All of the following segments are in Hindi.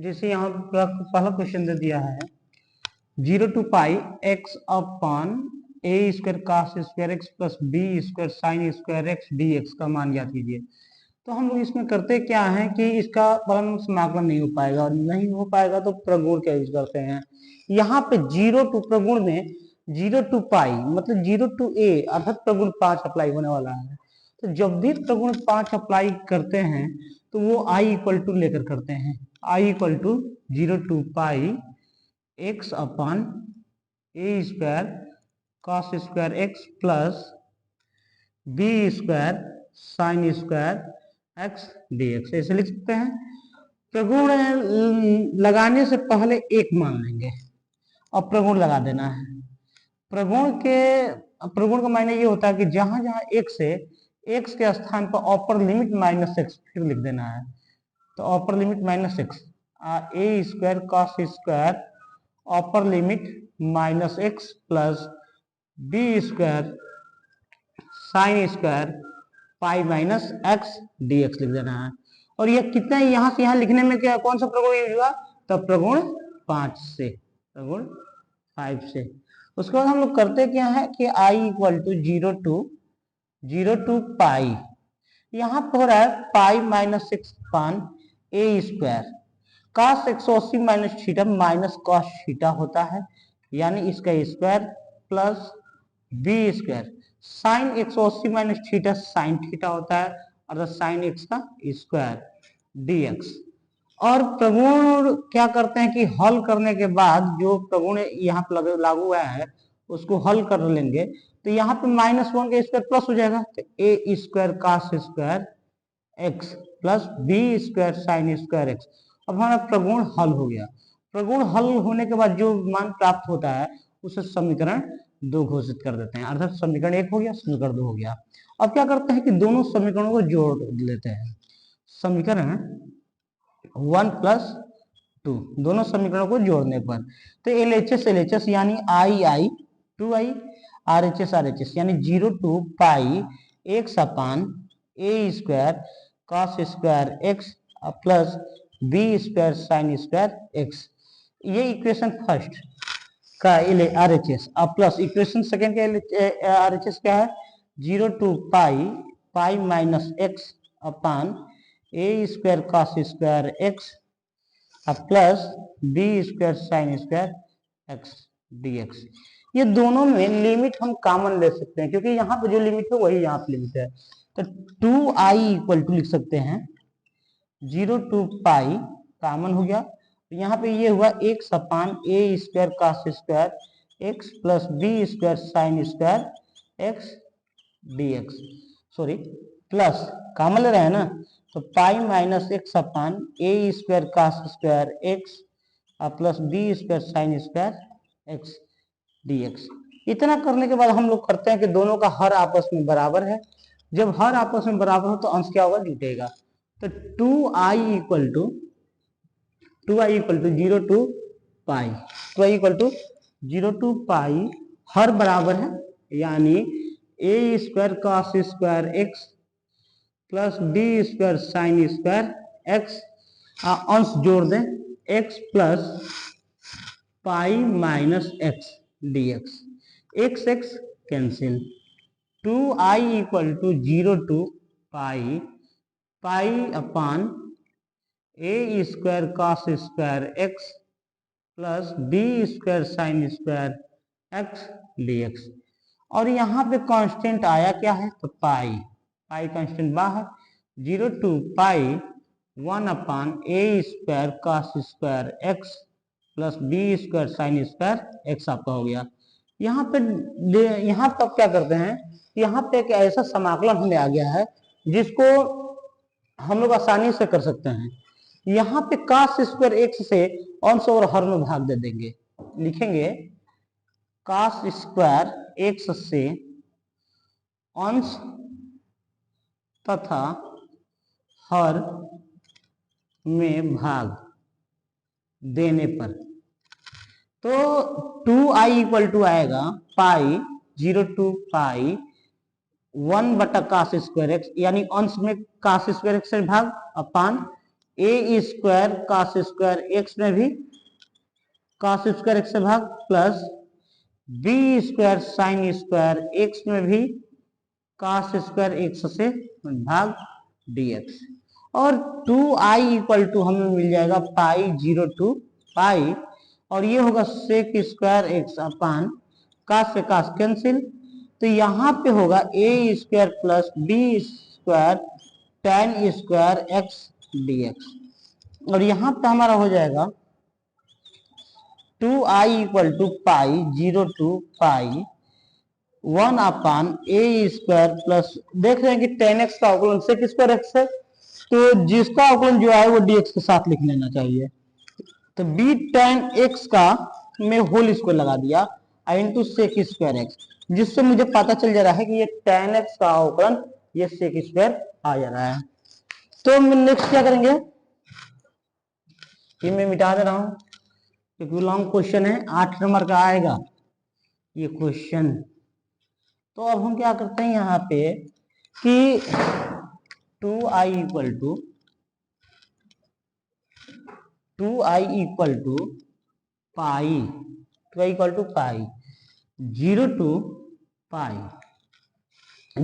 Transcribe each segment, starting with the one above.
जैसे यहाँ पहला क्वेश्चन दे दिया है 0 to pi x upon a square cos square x plus b square sine square x dx का मान ज्ञात कीजिए। तो हम लोग इसमें करते क्या है कि इसका फलन समाकलन नहीं हो पाएगा, और नहीं हो पाएगा तो प्रगुण का यूज करते हैं। यहाँ पे 0 to प्रगुण में 0 to पाई मतलब 0 to a अर्थात प्रगुण 5 अप्लाई होने वाला है। तो जब भी प्रगुण 5 अप्लाई करते हैं तो वो i इक्वल टू लेकर करते हैं, i equal to 0 to pi x upon a square cos square x plus b square sine square x dx ऐसे लिख सकते हैं। प्रगुण लगाने से पहले एक मान लेंगे और प्रगुण लगा देना है। प्रगुण का मायने ये होता है कि जहां जहां x है x के स्थान पर अपर लिमिट माइनस एक्स फिर लिख देना है। तो upper limit minus x a square cos square upper limit minus x plus b square sine square pi minus x dx लिख देना है। और यह कितना यहां से यहां लिखने में क्या कौन सा प्रगुण यूज हुआ? तो प्रगुण 5 से, प्रगुण 5 से। उसके बाद हम लोग करते क्या है कि i equal to 0 to pi, यहाँ पर हो रहा है pi minus 6 upon a square cos 180 minus theta minus cos theta होता है, यानी इसका square plus b square sine 180 minus theta sine theta होता है और साइन एक्स का स्क्वायर dx। और प्रगुण क्या करते हैं कि हल करने के बाद जो प्रगुण यहाँ पर लागू हुआ है उसको हल कर लेंगे। तो यहाँ पे -1 का स्क्वायर प्लस हो जाएगा, तो a square cos square x plus b square sine square x. अब हमारा प्रगुण हल हो गया। प्रगुण हल होने के बाद जो मान प्राप्त होता है उसे समीकरण 2 घोषित कर देते हैं, अर्थात समीकरण 1 हो गया, समीकरण 2 हो गया। अब क्या करते हैं कि दोनों समीकरणों को जोड़ लेते हैं। समीकरण 1 प्लस 2 दोनों समीकरणों को जोड़ने पर तो LHS यानी i 2i RHS यानी 0 to pi x upon a square cos square x plus b square sine square x. ये इक्वेशन फर्स्ट का RHS अब प्लस इक्वेशन सेकेंड का RHS क्या है? 0 to pi minus x upon a square cos square x plus b square sine square x dx। ये दोनों में लिमिट हम कॉमन ले सकते हैं क्योंकि यहाँ पे जो लिमिट है वही यहाँ पे लिमिट है। तो 2i इक्वल टू लिख सकते हैं 0 टू पाई कॉमन हो गया, यहाँ पे ये हुआ x upon a square cos square x plus b square sine square x dx। Sorry plus common ले रहे हैं ना, तो pi minus x upon a square cos square x plus b square sine square x dx। इतना करने के बाद हम लोग करते हैं कि दोनों का हर आपस में बराबर है। जब हर आपस में बराबर हो तो अंश क्या होगा? जुटेगा। तो 2i equal to 0 to pi 2i equal to 0 to pi हर बराबर है, यानी a square cos square x plus b square sine square x अंश जोड़ दें x plus pi minus x dx। X x cancel 2i equal to 0 to pi upon a square cos square x plus b square sine square x dx। और यहाँ पे कांस्टेंट आया क्या है? तो पाई कांस्टेंट बाहर 0 to pi 1 upon a square cos square x plus b square sine square x आपका हो गया। यहाँ पे क्या करते हैं, यहाँ पे एक ऐसा समाकलन हमें आ गया है जिसको हम लोग आसानी से कर सकते हैं। यहाँ पे कॉस स्क्वायर एक्स से अंश और हर में भाग दे देंगे, लिखेंगे कॉस स्क्वायर एक्स से अंश तथा हर में भाग देने पर तो 2i इक्वल टू आएगा पाई 0 टू पाई 1 बटा कॉस स्क्वायर एक्स, यानी अंश में कॉस स्क्वायर एक्स से भाग upon a square cos square x में भी कॉस स्क्वायर एक्स से भाग plus b square sine square x में भी कॉस स्क्वायर एक्स से भाग dx और 2i इक्वल टू हमें मिल जाएगा पाई 0 टू पाई और ये होगा सेक स्क्वायर एक्स अपान कास से कास कैंसिल तो यहाँ पे होगा a square plus b square tan square x dx और यहाँ पे हमारा हो जाएगा 2i equal to pi 0 to pi 1 upon a square plus देख रहे हैं कि tan x का अवकलन सेक स्क्वायर एक्स है तो जिसका अवकलन जो है वो dx के साथ लिख लेना चाहिए तो b tan x का में होल स्क्वायर लगा दिया इंटू सेक स्क्वायर एक्स जिससे मुझे पता चल जा रहा है कि ये tan x का अवकलन ये सेक स्क्वायर आ जा रहा है तो नेक्स्ट क्या करेंगे ये मैं मिटा दे रहा हूं क्योंकि लॉन्ग क्वेश्चन है 8 नंबर का आएगा ये क्वेश्चन तो अब हम क्या करते हैं यहाँ पे कि 2i equal to 2i equal to pi 2i equal to pi 0 to pi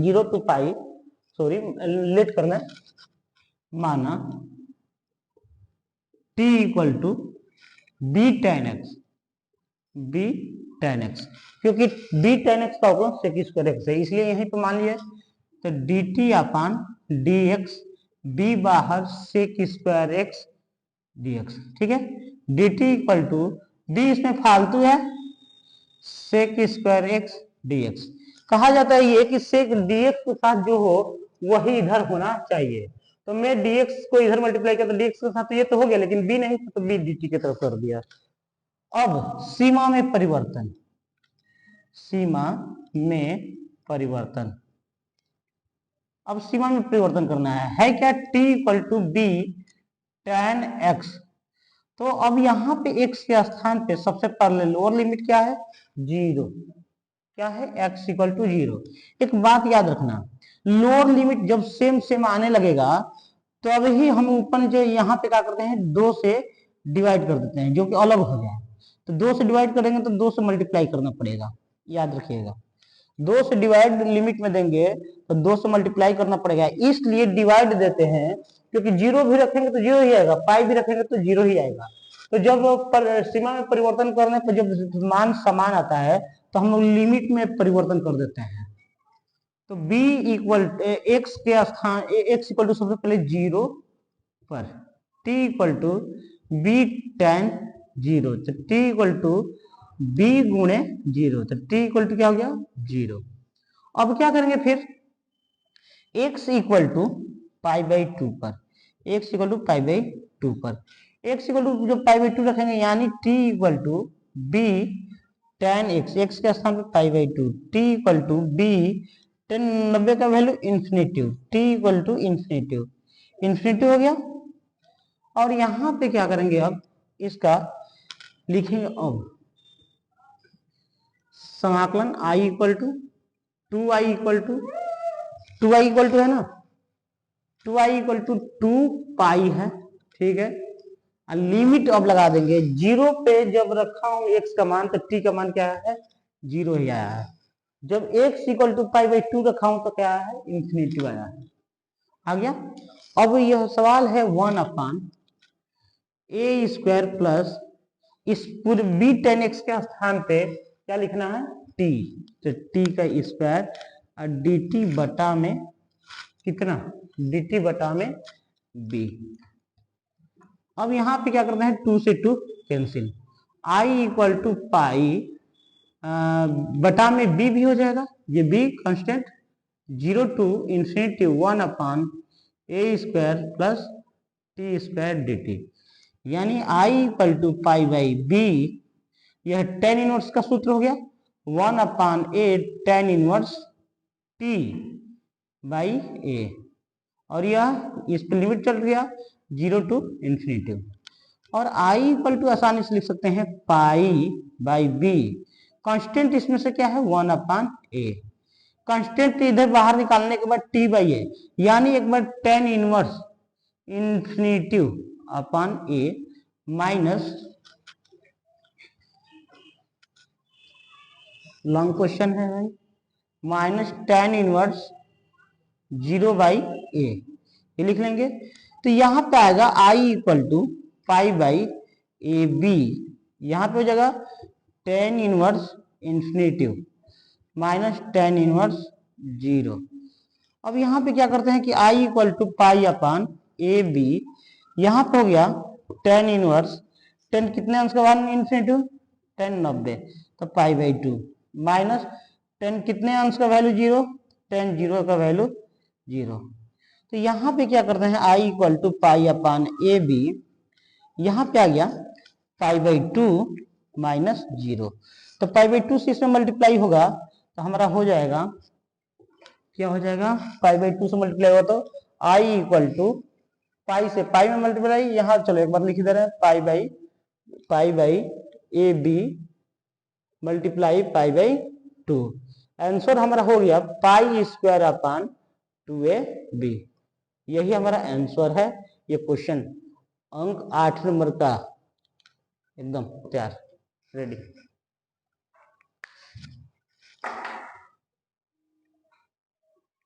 0 to pi sorry let करना माना t equal to b tan x क्योंकि b tan x का अवकलन सेक स्क्वायर एक्स है इसलिए यहीं पे मान लिया तो dt अपान dx b बाहर सेक स्क्वायर एक्स dx ठीक है dt इक्वल टू d इसमें फालतू है सेक स्क्वायर एक्स dx कहा जाता है ये कि सेक dx के साथ जो हो वही इधर होना चाहिए तो मैं dx को इधर मल्टीप्लाई किया तो dx के साथ तो ये तो हो गया लेकिन b नहीं तो b dt की तरफ कर दिया अब सीमा में परिवर्तन अब सीमा में परिवर्तन करना है क्या t equal to b tan x तो अब यहाँ पे x के स्थान पे सबसे पहले लोअर लिमिट क्या है 0 क्या है x इक्वल टू 0 एक बात याद रखना लोअर लिमिट जब सेम आने लगेगा तो अब ही हम ऊपर जो यहाँ पे क्या करते हैं 2 से डिवाइड कर देते हैं जो कि अलग हो जाए तो 2 से डिवाइड करेंगे तो 2 से मल्टीप्लाई करना पड़ेगा याद रखिएगा 2 से डिवाइड लिमिट में देंगे तो 2 से मल्टीप्लाई करना पड़ेगा इसलिए डिवाइड देते हैं क्योंकि 0 भी रखेंगे तो 0 ही आएगा पाई भी रखेंगे तो 0 ही आएगा तो जब सीमा में परिवर्तन करने पर जब मान समान आता है तो हम लोग लिमिट में परिवर्तन कर देते हैं तो b इक्वल x के स्थान x इक्वल टू सबसे पहले 0 पर t equal to b tan 0 तो t इक्वल टू b गुणे 0 तो t इक्वल टू क्या हो गया 0 अब क्या करेंगे फिर x equal to pi by 2 पर x equal to pi by 2 पर x इक्वल टू जो पाई बाई 2 रखेंगे यानी t equal to b tan x के स्थान पर pi by 2 t equal to b 90 का value infinitive t equal to infinitive हो गया और यहाँ पे क्या करेंगे अब इसका लिखेंगे अब समाकलन i equal to 2i equal to है ना 2i इक्वल टू 2 पाई है ठीक है लिमिट अब लगा देंगे 0 पे जब रखा हूं x का मान तो t का मान क्या है 0 ही आया है जब x equal to pi by 2 रखा हूं तो क्या है इंफिनिटी आया है आ गया अब यह सवाल है 1 अपान ए स्क्वायर प्लस इस पूरे b tan x के स्थान पे क्या लिखना है t तो t का स्क्वायर और dt बटा में कितना dt बटा में b अब यहाँ पे क्या करते हैं 2 से 2 cancel i equal to pi बटा में b भी हो जाएगा ये b constant 0 to infinity 1 upon a square plus t square dt यानी i equal to pi by b यह tan इनवर्स का सूत्र हो गया 1 upon a tan inverse t by a और यह इस पर लिमिट चल गया 0 टू इंफिनिटी और i इक्वल टू आसानी से लिख सकते हैं पाई बाई b कांस्टेंट इसमें से क्या है 1 अपान a कांस्टेंट इधर बाहर निकालने के बाद t बाई a यानी एक बार tan इनवर्स इंफिनिटिव अपॉन ए माइनस लॉन्ग क्वेश्चन है भाई माइनस tan इनवर्स 0/a ये लिख लेंगे। तो यहाँ पे आएगा I equal to pi by a b, यहाँ पे हो जाएगा tan inverse infinitive minus tan inverse 0। अब यहाँ पे क्या करते हैं कि I equal to pi upon a b, यहाँ पे हो गया tan इनवर्स, tan कितने अंश का वन इंफिनिटिव tan 90, तो पाई बाई 2 माइनस tan कितने अंश का वैल्यू 0, tan 0 का वैल्यू 0। तो यहाँ पे क्या करते हैं I equal to pi upon a b, यहाँ पे आ गया पाई बाई 2 माइनस 0। तो पाई बाई 2 से इसमें मल्टीप्लाई होगा तो हमारा हो जाएगा, क्या हो जाएगा, पाई बाई 2 से मल्टीप्लाई होगा तो आई इक्वल टू पाई से पाई में मल्टीप्लाई, यहाँ चलो एक बार लिख दे रहे हैं pi by a b multiply pi by 2। Answer हमारा हो गया पाई स्क्वायर अपान 2ab। यही हमारा आंसर है। ये क्वेश्चन अंक 8 नंबर का एकदम तैयार रेडी।